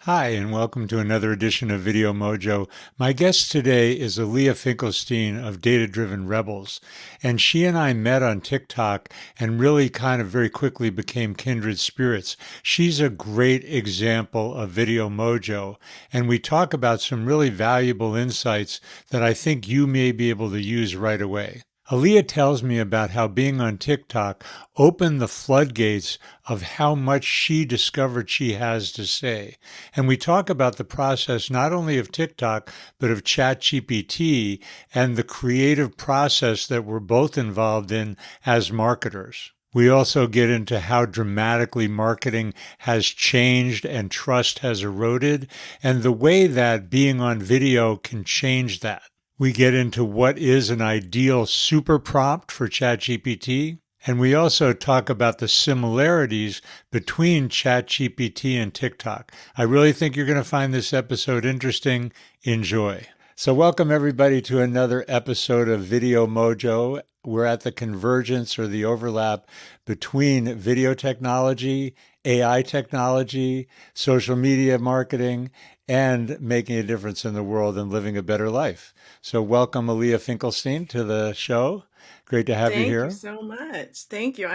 Hi, and welcome to another edition of Video Mojo. My guest today is Eliya Finkelstein of Data Driven Rebels, and she and I met on TikTok and really kind of very quickly became kindred spirits. She's a great example of Video Mojo, and we talk about some really valuable insights that I think you may be able to use right away. Eliya tells me about how being on TikTok opened the floodgates of how much she discovered she has to say. And we talk about the process not only of TikTok, but of ChatGPT and the creative process that we're both involved in as marketers. We also get into how dramatically marketing has changed and trust has eroded, and the way that being on video can change that. We get into what is an ideal super prompt for ChatGPT. And we also talk about the similarities between ChatGPT and TikTok. I really think you're going to find this episode interesting. Enjoy. So, welcome everybody to another episode of Video Mojo. We're at the convergence or the overlap between video technology, AI technology, social media marketing, and making a difference in the world and living a better life. So, welcome, Eliya Finkelstein, to the show. Great to have you Thank you here. so much. Thank you.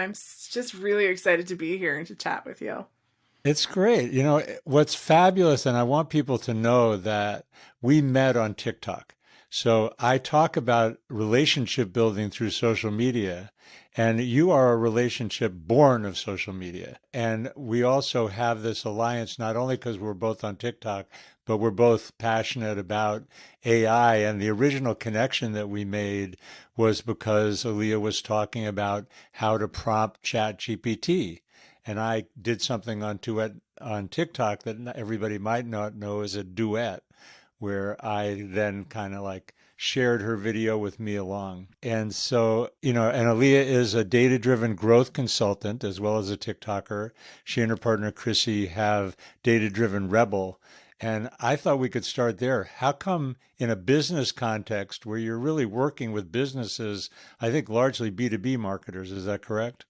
Just really excited to be here and to chat with you. It's great. You know, what's fabulous, and I want people to know that we met on TikTok. So I talk about relationship building through social media, and you are a relationship born of social media. And we also have this alliance, not only because we're both on TikTok, but we're both passionate about AI. And the original connection that we made was because Eliya was talking about how to prompt ChatGPT. And I did something on TikTok that everybody might not know is a duet, where I then kind of like shared her video with me along. And so, and Eliya is a data driven growth consultant as well as a TikToker. She and her partner Chrissy have Data Driven Rebel. And I thought we could start there. How come in a business context where you're really working with businesses, I think largely B2B marketers, is that correct?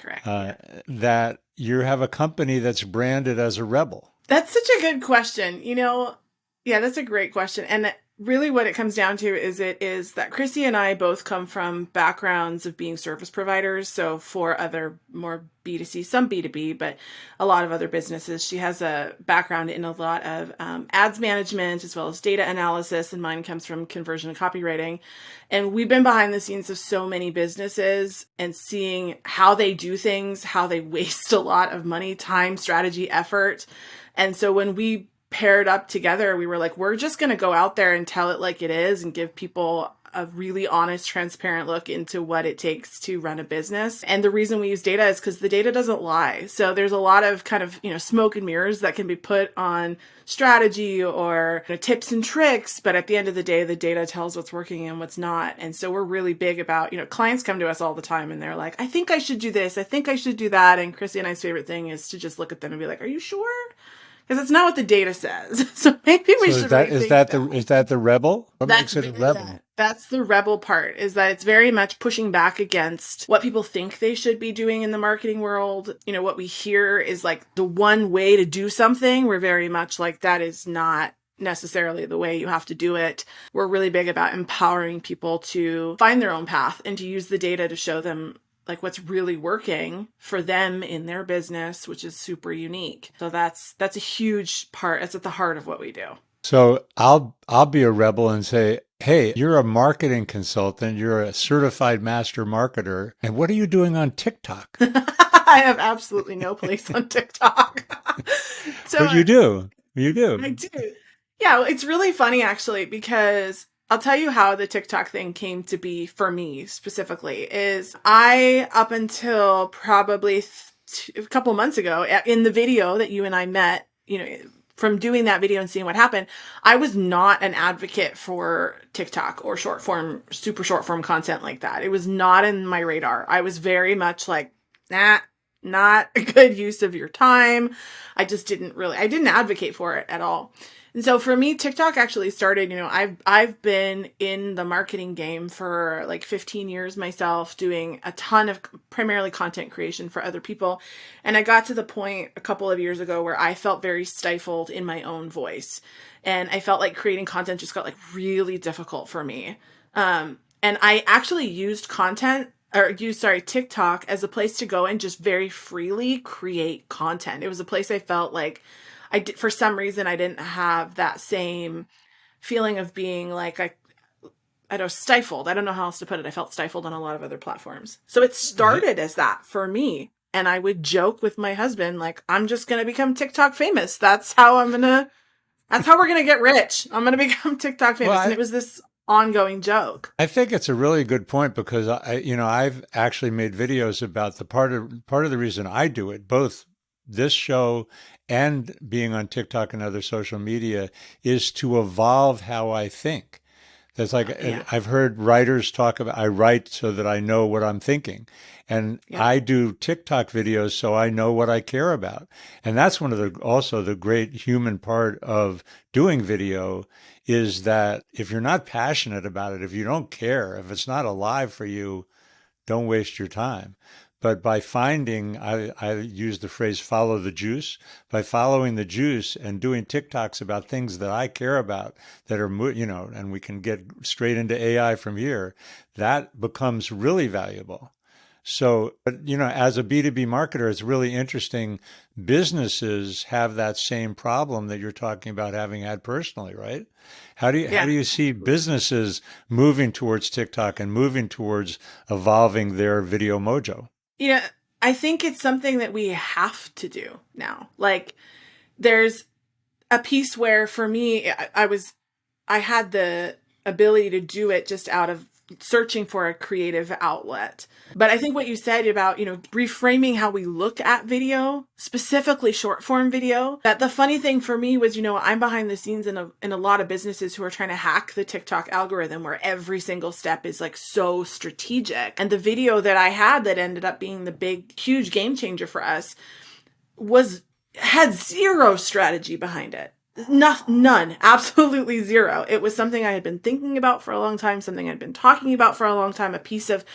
Correct. uh, Yeah. that you have a company that's branded as a rebel. That's such a good question. Yeah, that's a great question. And really what it comes down to is it is that Chrissy and I both come from backgrounds of being service providers. So for other more B2C, some B2B, but a lot of other businesses. She has a background in a lot of ads management as well as data analysis, and mine comes from conversion and copywriting. And we've been behind the scenes of so many businesses and seeing how they do things, how they waste a lot of money, time, strategy, effort. And so when we paired up together, we were like, we're just going to go out there and tell it like it is and give people a really honest, transparent look into what it takes to run a business. And the reason we use data is because the data doesn't lie. So there's a lot of kind of, smoke and mirrors that can be put on strategy or tips and tricks. But at the end of the day, the data tells what's working and what's not. And so we're really big about, clients come to us all the time and they're like, I think I should do this. I think I should do that. And Chrissy and I's favorite thing is to just look at them and be like, are you sure? Because it's not what the data says. So maybe we So should is rethink that that. the rebel? What That's makes it a very rebel? that. That's the rebel part, is that it's very much pushing back against what people think they should be doing in the marketing world. What we hear is like the one way to do something. We're very much like, that is not necessarily the way you have to do it. We're really big about empowering people to find their own path and to use the data to show them like what's really working for them in their business, which is super unique. So that's a huge part. It's at the heart of what we do. So I'll be a rebel and say, hey, you're a marketing consultant, you're a certified master marketer, and what are you doing on TikTok? I have absolutely no place on TikTok. So But you do. You I do. do. Yeah, well, it's really funny actually, because I'll tell you how the TikTok thing came to be for me specifically. Is I, up until probably a couple months ago, in the video that you and I met, from doing that video and seeing what happened, I was not an advocate for TikTok or short form, super short form content like that. It was not in my radar. I was very much like, nah, not a good use of your time. I didn't advocate for it at all. And so for me, TikTok actually started, I've been in the marketing game for like 15 years myself, doing a ton of primarily content creation for other people. And I got to the point a couple of years ago where I felt very stifled in my own voice. And I felt like creating content just got like really difficult for me. And I actually used TikTok as a place to go and just very freely create content. It was a place I felt like for some reason, I didn't have that same feeling of being like, I don't stifled. I don't know how else to put it. I felt stifled on a lot of other platforms. So it started as that for me. And I would joke with my husband, like, I'm just going to become TikTok famous. That's how we're going to get rich. I'm going to become TikTok famous. Well, And it was this ongoing joke. I think it's a really good point because I've actually made videos about the part of the reason I do it, both this show and being on TikTok and other social media, is to evolve how I think. That's like, Yeah. I've heard writers talk about, I write so that I know what I'm thinking. And Yeah. I do TikTok videos so I know what I care about. And that's one of also the great human part of doing video, is that if you're not passionate about it, if you don't care, if it's not alive for you, don't waste your time. But by finding, I use the phrase follow the juice, by following the juice and doing TikToks about things that I care about that are, and we can get straight into AI from here, that becomes really valuable. So, but, as a B2B marketer, it's really interesting. Businesses have that same problem that you're talking about having had personally, right? How do you see businesses moving towards TikTok and moving towards evolving their video mojo? I think it's something that we have to do now. Like, there's a piece where for me, I had the ability to do it just out of searching for a creative outlet. But I think what you said about, reframing how we look at video, specifically short form video, that the funny thing for me was, I'm behind the scenes in a lot of businesses who are trying to hack the TikTok algorithm, where every single step is like so strategic. And the video that I had that ended up being the big, huge game changer for us had zero strategy behind it. None, absolutely zero. It was something I had been thinking about for a long time, something I'd been talking about for a long time, a piece of,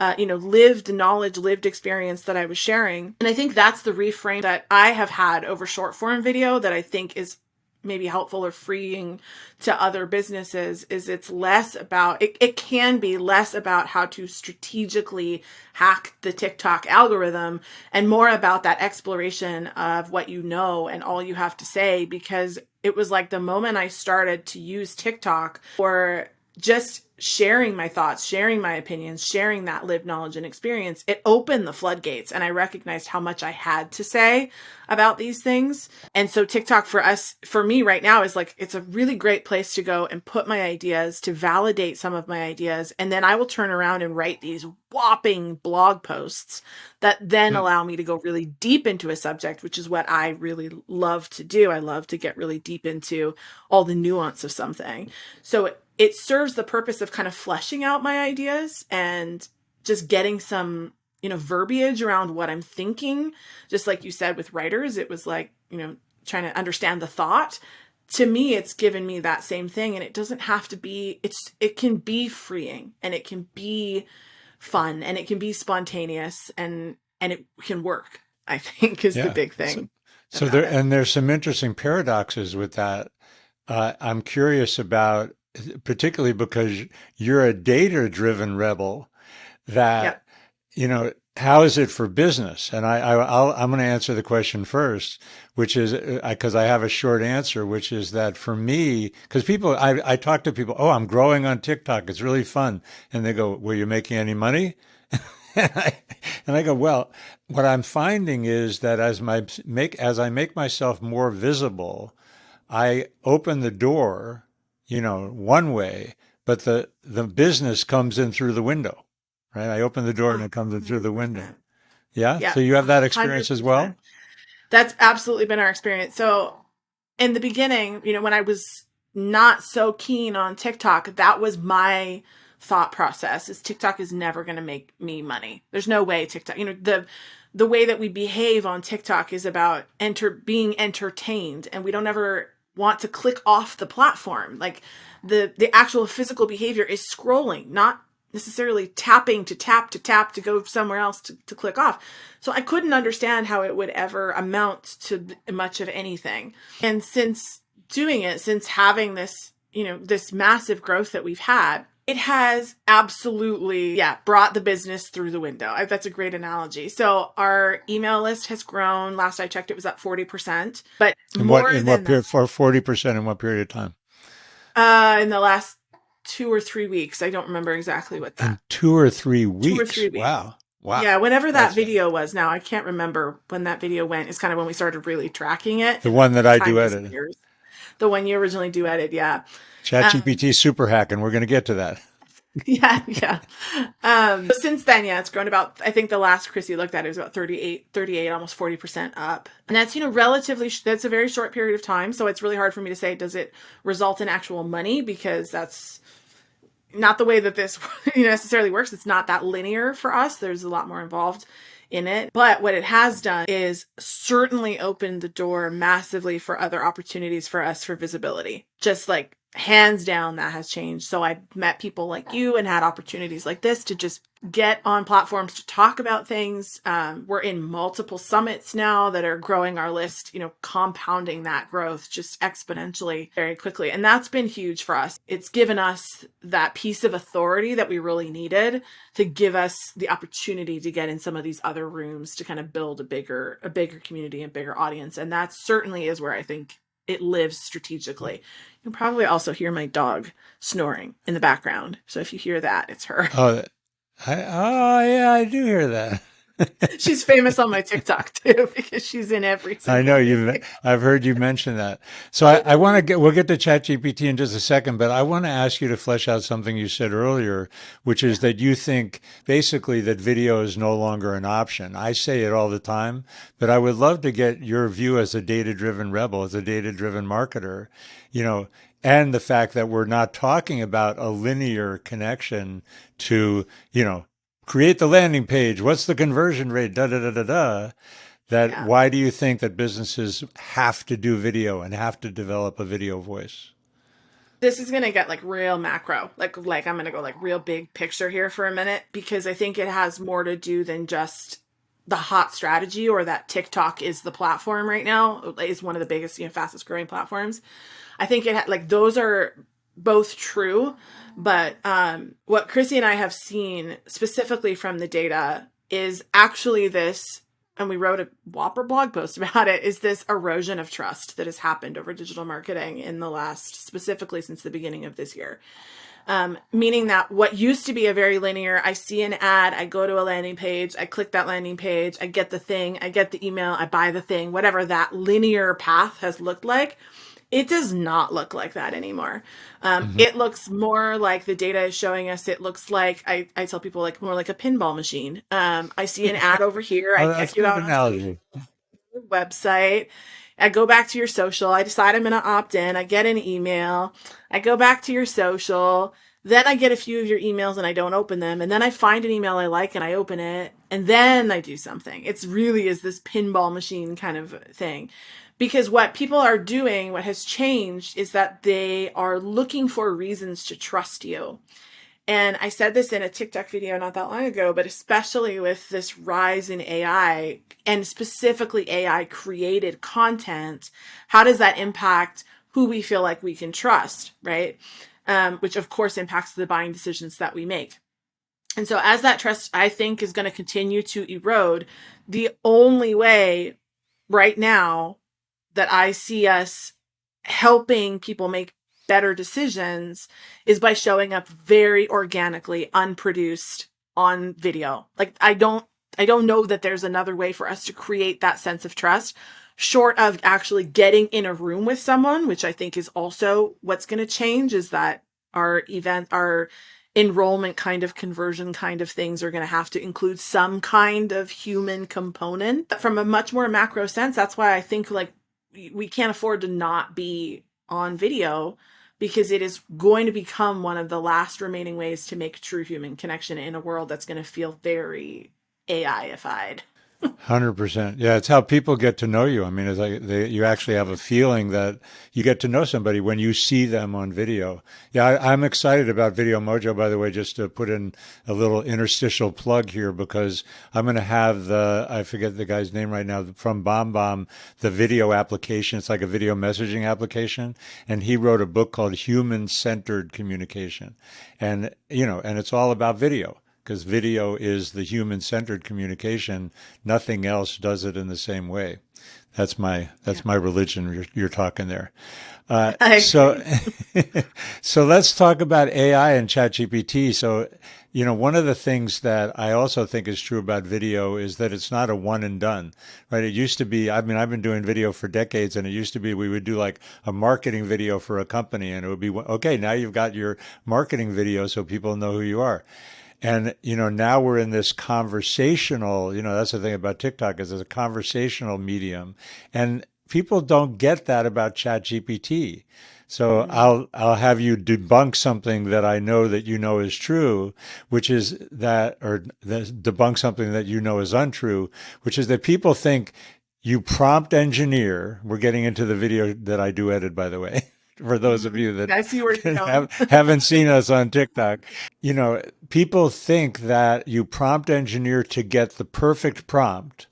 lived knowledge, lived experience that I was sharing. And I think that's the reframe that I have had over short form video that I think is maybe helpful or freeing to other businesses. Is it's less about, it can be less about how to strategically hack the TikTok algorithm and more about that exploration of what you know and all you have to say. Because it was like the moment I started to use TikTok for just sharing my thoughts, sharing my opinions, sharing that lived knowledge and experience, it opened the floodgates. And I recognized how much I had to say about these things. And so TikTok for me right now is like, it's a really great place to go and put my ideas, to validate some of my ideas. And then I will turn around and write these whopping blog posts that then allow me to go really deep into a subject, which is what I really love to do. I love to get really deep into all the nuance of something. So it serves the purpose of kind of fleshing out my ideas and just getting some, verbiage around what I'm thinking. Just like you said with writers, it was like, trying to understand the thought. To me, it's given me that same thing. And it doesn't have to be, it can be freeing and it can be fun and it can be spontaneous and it can work, I think is the big thing. So there's some interesting paradoxes with that. I'm curious about, particularly because you're a data-driven rebel, that, how is it for business? And I'm going to answer the question first, which is because I have a short answer, which is that for me, because I talk to people, oh, I'm growing on TikTok. It's really fun. And they go, were you making any money? And I go, well, what I'm finding is that as I make myself more visible, I open the door, one way, but the business comes in through the window, right? I open the door and it comes in through the window. Yeah. Yeah. So you have that experience as well? That's absolutely been our experience. So in the beginning, when I was not so keen on TikTok, that was my thought process, is TikTok is never going to make me money. There's no way TikTok, the way that we behave on TikTok is about being entertained, and we don't ever want to click off the platform. Like the actual physical behavior is scrolling, not necessarily tapping to tap to tap to go somewhere else to click off. So I couldn't understand how it would ever amount to much of anything. And since doing it, since having this, this massive growth that we've had, it has absolutely, brought the business through the window. That's a great analogy. So our email list has grown. Last I checked, it was up 40%. But In what period, for 40% in what period of time? In the last 2 or 3 weeks. I don't remember exactly what that. In 2 or 3 weeks. 2 or 3 weeks. Wow. Yeah, whenever that video was now, I can't remember when that video went. It's kind of when we started really tracking it. The one that I duetted. The one you originally duetted, yeah. ChatGPT super hack, and we're going to get to that. Yeah. Since then, it's grown about, I think the last Chrissy looked at it was about 38, almost 40% up. And that's, that's a very short period of time. So it's really hard for me to say, does it result in actual money? Because that's not the way that this necessarily works. It's not that linear for us. There's a lot more involved in it. But what it has done is certainly opened the door massively for other opportunities for us for visibility. Just like hands down, that has changed. So I met people like you and had opportunities like this to just get on platforms to talk about things. We're in multiple summits now that are growing our list, compounding that growth just exponentially very quickly. And that's been huge for us. It's given us that piece of authority that we really needed to give us the opportunity to get in some of these other rooms to kind of build a bigger community and bigger audience. And that certainly is where I think it lives strategically. You can probably also hear my dog snoring in the background. So if you hear that, it's her. Oh, yeah, I do hear that. She's famous on my TikTok too, because she's in every single I know I've heard you mention that. So I want to we'll get to ChatGPT in just a second, but I want to ask you to flesh out something you said earlier, which is that you think basically that video is no longer an option. I say it all the time, but I would love to get your view as a data-driven rebel, as a data-driven marketer, and the fact that we're not talking about a linear connection to, create the landing page. What's the conversion rate? Why do you think that businesses have to do video and have to develop a video voice? This is going to get like real macro, like I'm going to go like real big picture here for a minute, because I think it has more to do than just the hot strategy or that TikTok is the platform right now, is one of the biggest, fastest growing platforms. I think those are both true, but what Chrissy and I have seen specifically from the data is actually this, and we wrote a whopper blog post about it, is this erosion of trust that has happened over digital marketing in the last, specifically since the beginning of this year. Meaning that what used to be a very linear, I see an ad, I go to a landing page, I click that landing page, I get the thing, I get the email, I buy the thing, whatever that linear path has looked like, it does not look like that anymore. It looks more like the data is showing us. It looks like, I tell people, like more like a pinball machine. I see an ad over here. I check you out on the website. I go back to your social. I decide I'm going to opt in. I get an email. I go back to your social. Then I get a few of your emails and I don't open them. And then I find an email I like and I open it. And then I do something. It's really is this pinball machine kind of thing. Because what people are doing, what has changed, is that they are looking for reasons to trust you. And I said this in a TikTok video not that long ago, but especially with this rise in AI and specifically AI created content, how does that impact who we feel like we can trust, right? Which of course impacts the buying decisions that we make. And so as that trust, I think, is going to continue to erode, the only way right now that I see us helping people make better decisions is by showing up very organically, unproduced on video. Like I don't know that there's another way for us to create that sense of trust, short of actually getting in a room with someone, which I think is also what's going to change, is that our enrollment kind of conversion kind of things are going to have to include some kind of human component. From a much more macro sense, that's why I think like we can't afford to not be on video, because it is going to become one of the last remaining ways to make true human connection in a world that's going to feel very AI-ified. 100%. Yeah, it's how people get to know you. I mean, it's like you actually have a feeling that you get to know somebody when you see them on video. Yeah, I'm excited about Video Mojo, by the way, just to put in a little interstitial plug here because I'm going to have I forget the guy's name right now, from BombBomb, the video application. It's like a video messaging application. And he wrote a book called Human Centered Communication. And it's all about video because video is the human centered communication. Nothing else does it in the same way. That's Yeah, my religion. You're talking there. I So, agree. so let's talk about AI and ChatGPT. So, one of the things that I also think is true about video is that it's not a one and done, right? It used to be, I mean, I've been doing video for decades, and it used to be we would do like a marketing video for a company, and it would be, okay, now you've got your marketing video so people know who you are. And, now we're in this conversational, that's the thing about TikTok is it's a conversational medium. And people don't get that about ChatGPT. So Mm. I'll have you debunk something that I know that you know is true, which is that, or debunk something that you know is untrue, which is that people think you prompt engineer. We're getting into the video that I do edit, by the way, for those of Mhm. you that I see where you're going. haven't seen us on TikTok. People think that you prompt engineer to get the perfect prompt,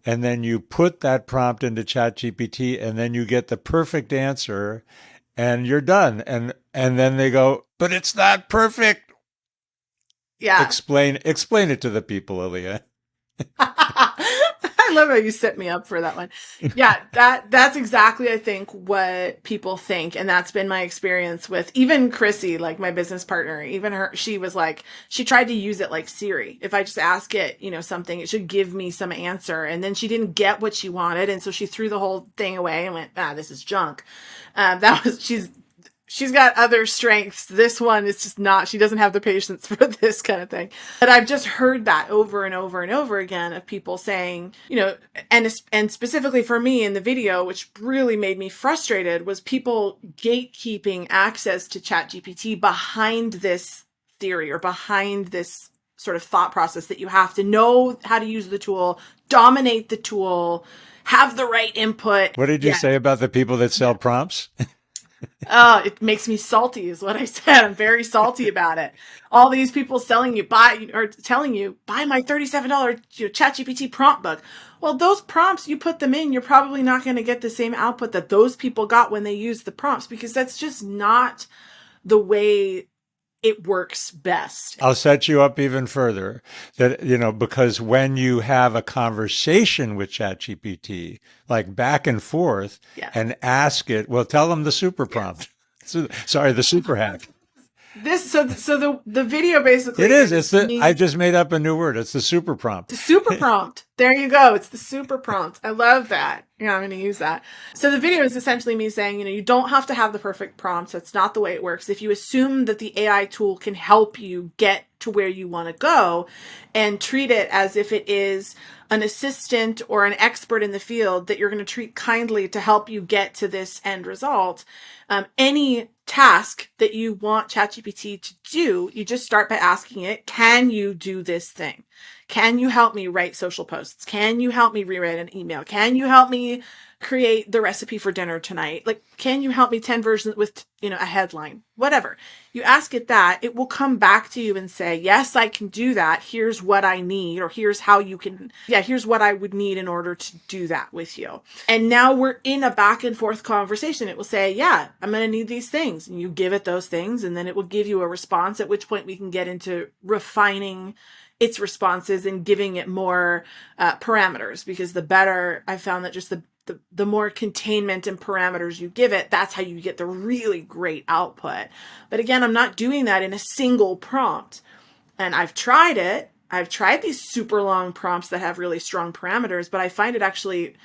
and then you put that prompt into ChatGPT, and then you get the perfect answer, and you're done. And then they go, but it's not perfect. Yeah. Explain it to the people, Eliya. I love how you set me up for that one. Yeah, that's exactly I think what people think, and that's been my experience with even Chrissy, like my business partner. Even her, she was like, she tried to use it like Siri. If I just ask it, something, it should give me some answer, and then she didn't get what she wanted, and so she threw the whole thing away and went, this is junk. That was she's got other strengths. This one is just not, she doesn't have the patience for this kind of thing. But I've just heard that over and over and over again of people saying, and specifically for me in the video, which really made me frustrated, was people gatekeeping access to ChatGPT behind this theory or behind this sort of thought process that you have to know how to use the tool, dominate the tool, have the right input. What did you Yeah. say about the people that sell prompts? Oh, it makes me salty, is what I said. I'm very salty about it. All these people selling you buy or telling you buy my $37 ChatGPT prompt book. Well, those prompts you put them in, you're probably not going to get the same output that those people got when they used the prompts because that's just not the way it works best. I'll set you up even further that, because when you have a conversation with ChatGPT, like back and forth, Yes. and ask it, well, tell them the super Yes. prompt. Sorry, the super hack. So the video basically It is. is I me. just made up a new word. It's the super prompt. The super prompt. There you go. It's the super prompt. I love that. Yeah, I'm going to use that. So the video is essentially me saying, you don't have to have the perfect prompts. That's not the way it works. If you assume that the AI tool can help you get to where you want to go and treat it as if it is an assistant or an expert in the field that you're going to treat kindly to help you get to this end result, any task that you want ChatGPT to do, you just start by asking it, can you do this thing? Can you help me write social posts? Can you help me rewrite an email? Can you help me create the recipe for dinner tonight? Like, can you help me 10 versions with, a headline? Whatever. You ask it that, it will come back to you and say, yes, I can do that. Here's what I need, or here's how you can, here's what I would need in order to do that with you. And now we're in a back and forth conversation. It will say, yeah, I'm going to need these things. And you give it those things, and then it will give you a response, at which point we can get into refining its responses and giving it more parameters, because the better I found that just the more containment and parameters you give it, that's how you get the really great output. But again, I'm not doing that in a single prompt. And I've tried it. I've tried these super long prompts that have really strong parameters, but I find it actually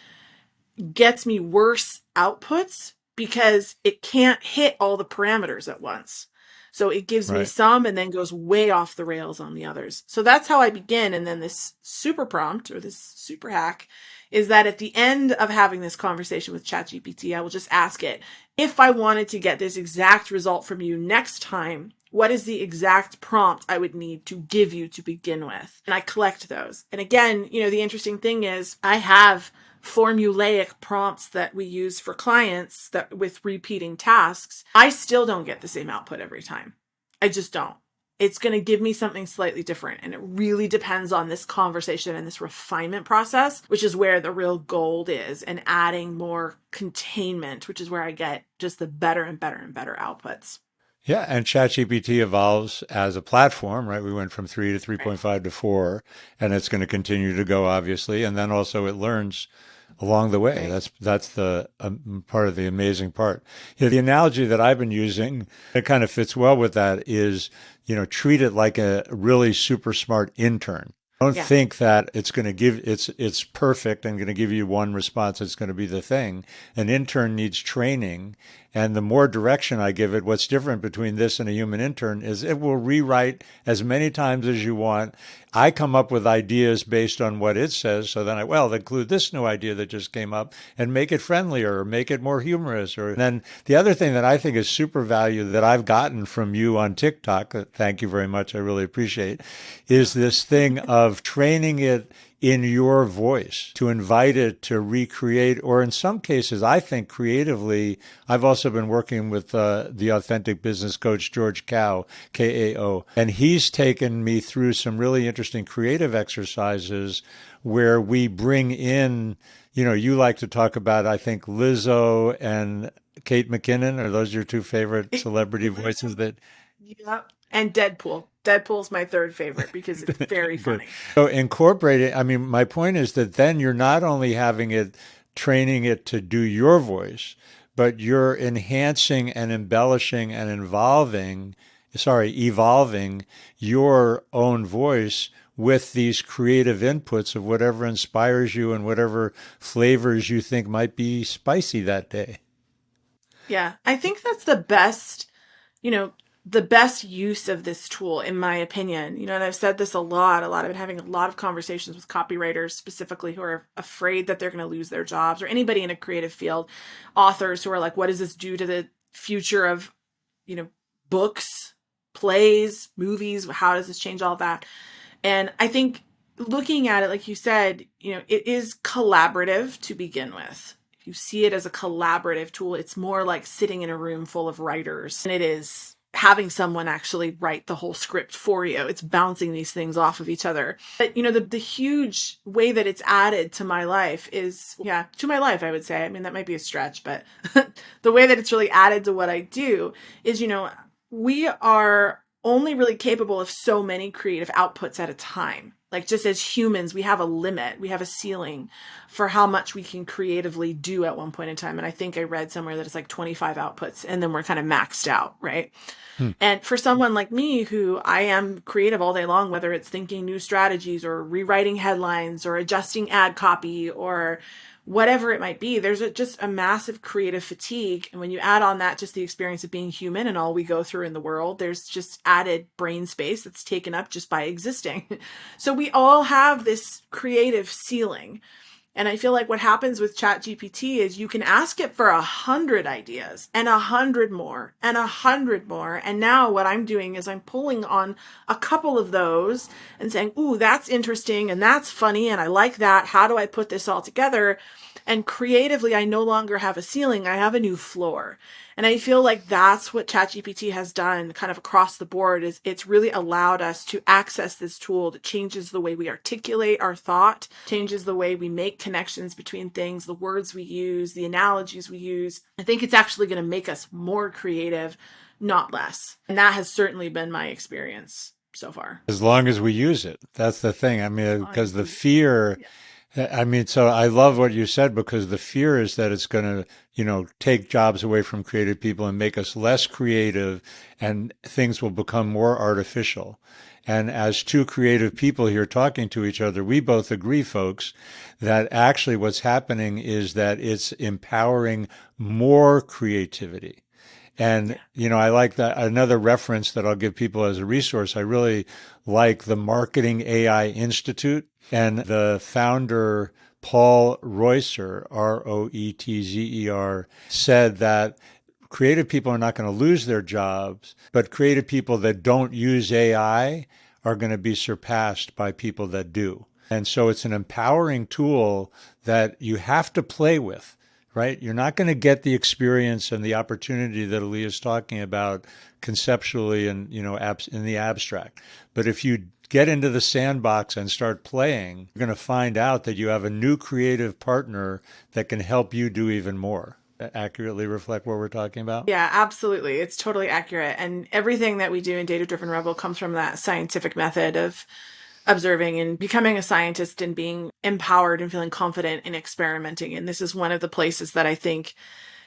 gets me worse outputs because it can't hit all the parameters at once. So it gives me Right. some and then goes way off the rails on the others. So that's how I begin. And then this super prompt or this super hack is that at the end of having this conversation with ChatGPT, I will just ask it, if I wanted to get this exact result from you next time, what is the exact prompt I would need to give you to begin with? And I collect those. And again, the interesting thing is I have formulaic prompts that we use for clients that with repeating tasks. I still don't get the same output every time. I just don't. It's going to give me something slightly different. And it really depends on this conversation and this refinement process, which is where the real gold is, and adding more containment, which is where I get just the better and better and better outputs. Yeah, and ChatGPT evolves as a platform, right? We went from 3 to Right. 3.5 to 4, and it's going to continue to go, obviously. And then also it learns along the way. Right. That's the part of the amazing part. The analogy that I've been using, it kind of fits well with that, is, treat it like a really super smart intern. Don't Yeah. think that it's perfect and going to give you one response. It's going to be the thing. An intern needs training, and the more direction I give it, what's different between this and a human intern is it will rewrite as many times as you want. I come up with ideas based on what it says. So then include this new idea that just came up and make it friendlier or make it more humorous. Or then the other thing that I think is super value that I've gotten from you on TikTok, thank you very much, I really appreciate, is this thing of training it in your voice, to invite it to recreate, or in some cases, I think creatively. I've also been working with the authentic business coach, George Kao, Kao, and he's taken me through some really interesting creative exercises where we bring in, you like to talk about, I think, Lizzo and Kate McKinnon. Are those your two favorite celebrity voices that Yeah. And Deadpool. Deadpool's my third favorite because it's very good. funny. So incorporate it. I mean, my point is that then you're not only having it, training it to do your voice, but you're enhancing and embellishing and evolving your own voice with these creative inputs of whatever inspires you and whatever flavors you think might be spicy that day. Yeah. I think that's you know, the best use of this tool, in my opinion. And I've said this a lot. I've been having a lot of conversations with copywriters specifically who are afraid that they're going to lose their jobs, or anybody in a creative field, authors who are like, what does this do to the future of, you know, books, plays, movies? How does this change all that? And I think looking at it, like you said, it is collaborative to begin with. If you see it as a collaborative tool, it's more like sitting in a room full of writers than it is having someone actually write the whole script for you. It's bouncing these things off of each other. But, the huge way that it's added to my life is, to my life, I would say. I mean, that might be a stretch, but the way that it's really added to what I do is, we are only really capable of so many creative outputs at a time. Like, just as humans, we have a limit, we have a ceiling for how much we can creatively do at one point in time. And I think I read somewhere that it's like 25 outputs, and then we're kind of maxed out, right? Hmm. And for someone like me, who I am creative all day long, whether it's thinking new strategies or rewriting headlines or adjusting ad copy or whatever it might be, there's just a massive creative fatigue. And when you add on that, just the experience of being human and all we go through in the world, there's just added brain space that's taken up just by existing. So we all have this creative ceiling. And I feel like what happens with ChatGPT is you can ask it for 100 ideas and 100 more and 100 more. And now what I'm doing is I'm pulling on a couple of those and saying, ooh, that's interesting and that's funny and I like that. How do I put this all together? And creatively, I no longer have a ceiling. I have a new floor. And I feel like that's what ChatGPT has done kind of across the board, is it's really allowed us to access this tool that changes the way we articulate our thought, changes the way we make connections between things, the words we use, the analogies we use. I think it's actually going to make us more creative, not less. And that has certainly been my experience so far. As long as we use it. That's the thing. I mean, Long because as the we, fear, yeah, I mean, so I love what you said, because the fear is that it's going to, take jobs away from creative people and make us less creative, and things will become more artificial. And as two creative people here talking to each other, we both agree, folks, that actually what's happening is that it's empowering more creativity. And, yeah, I like that. Another reference that I'll give people as a resource, I really like the Marketing AI Institute, and the founder, Paul Roetzer, Roetzer, said that creative people are not going to lose their jobs, but creative people that don't use AI are going to be surpassed by people that do. And so it's an empowering tool that you have to play with, right? You're not going to get the experience and the opportunity that Eliya is talking about conceptually and, in the abstract. But if you get into the sandbox and start playing, you're going to find out that you have a new creative partner that can help you do even more. Accurately reflect what we're talking about? Yeah, absolutely. It's totally accurate. And everything that we do in Data Driven Rebel comes from that scientific method of observing and becoming a scientist and being empowered and feeling confident in experimenting. And this is one of the places that I think,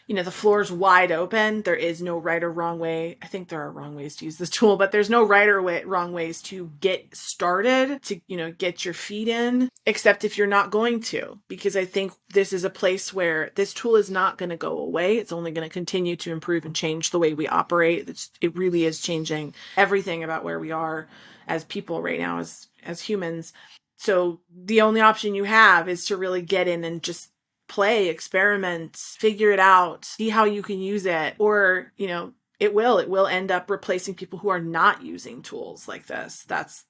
the floor's wide open. There is no right or wrong way. I think there are wrong ways to use this tool, but there's no right or wrong ways to get started, to, get your feet in, except if you're not going to, because I think this is a place where this tool is not going to go away. It's only going to continue to improve and change the way we operate. It really is changing everything about where we are as people right now, as humans. So the only option you have is to really get in and just play, experiment, figure it out, see how you can use it. Or, it will end up replacing people who are not using tools like this. That's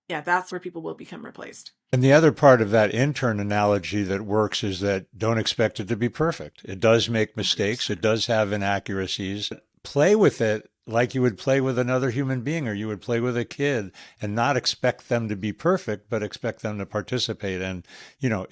where people will become replaced. And the other part of that intern analogy that works is that don't expect it to be perfect. It does make mistakes. It does have inaccuracies. Play with it like you would play with another human being, or you would play with a kid, and not expect them to be perfect, but expect them to participate. And,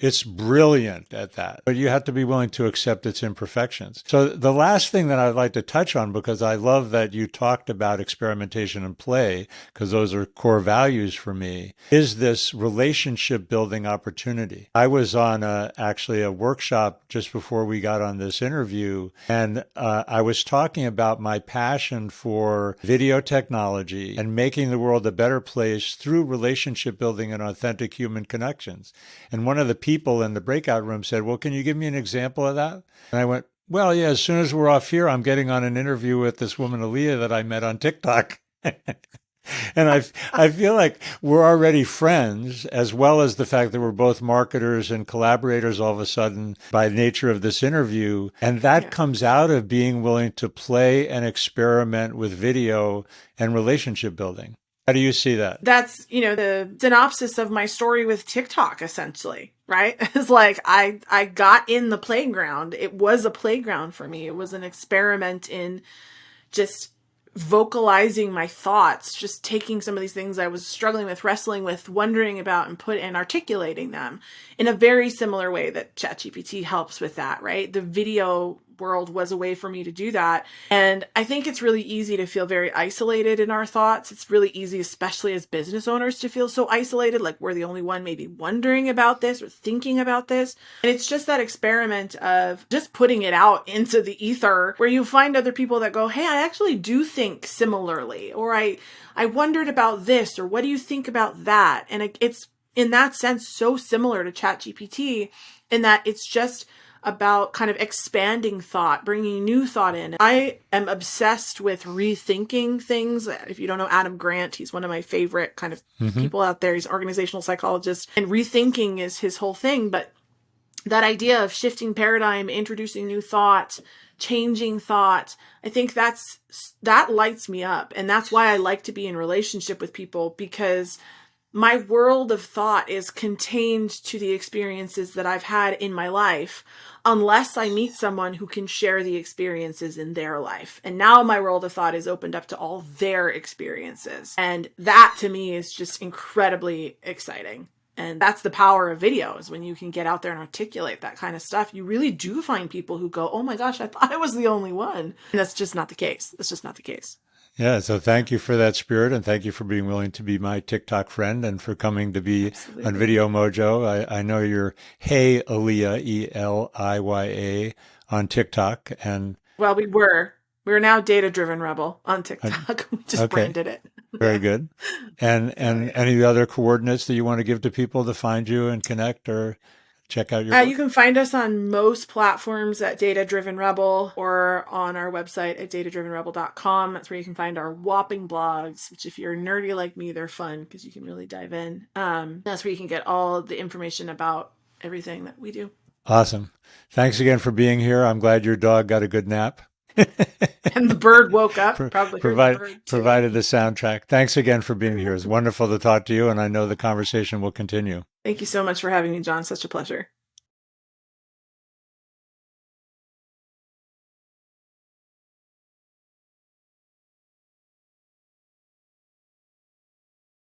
it's brilliant at that, but you have to be willing to accept its imperfections. So the last thing that I'd like to touch on, because I love that you talked about experimentation and play, because those are core values for me, is this relationship building opportunity. I was on actually a workshop just before we got on this interview, and I was talking about my passion for video technology and making the world a better place through relationship building and authentic human connections. And one of the people in the breakout room said, well, can you give me an example of that? And I went, well, yeah, as soon as we're off here, I'm getting on an interview with this woman, Eliya, that I met on TikTok. And I feel like we're already friends, as well as the fact that we're both marketers and collaborators all of a sudden by nature of this interview. And that comes out of being willing to play and experiment with video and relationship building. How do you see that? That's, the synopsis of my story with TikTok, essentially, right? It's like I got in the playground. It was a playground for me. It was an experiment in just vocalizing my thoughts, just taking some of these things I was struggling with, wrestling with, wondering about, and articulating them in a very similar way that ChatGPT helps with that, right? The video world was a way for me to do that. And I think it's really easy to feel very isolated in our thoughts. It's really easy, especially as business owners, to feel so isolated, like we're the only one maybe wondering about this or thinking about this. And it's just that experiment of just putting it out into the ether where you find other people that go, hey, I actually do think similarly, or I wondered about this, or what do you think about that? And it's in that sense so similar to ChatGPT in that it's just about kind of expanding thought, bringing new thought in. I am obsessed with rethinking things. If you don't know Adam Grant, he's one of my favorite kind of people out there. He's an organizational psychologist, and rethinking is his whole thing. But that idea of shifting paradigm, introducing new thought, changing thought, I think that lights me up. And that's why I like to be in relationship with people, because my world of thought is contained to the experiences that I've had in my life, unless I meet someone who can share the experiences in their life. And now my world of thought is opened up to all their experiences. And that to me is just incredibly exciting. And that's the power of videos. When you can get out there and articulate that kind of stuff, you really do find people who go, oh my gosh, I thought I was the only one. And that's just not the case. That's just not the case. Yeah, so thank you for that spirit, and thank you for being willing to be my TikTok friend and for coming to be on Video Mojo. I know you're Hey Eliya, Eliya, on TikTok. Well, we're now Data Driven Rebel on TikTok. We just branded it. Very good. And any other coordinates that you want to give to people to find you and connect or check out your book? You can find us on most platforms at Data Driven Rebel, or on our website at datadrivenrebel.com. That's where you can find our whopping blogs, which if you're nerdy like me, they're fun because you can really dive in. That's where you can get all the information about everything that we do. Awesome. Thanks again for being here. I'm glad your dog got a good nap. And the bird woke up, Pro- probably heard the provide, bird too. provided the soundtrack. Thanks again for being here. It's wonderful to talk to you, and I know the conversation will continue. Thank you so much for having me, John. Such a pleasure.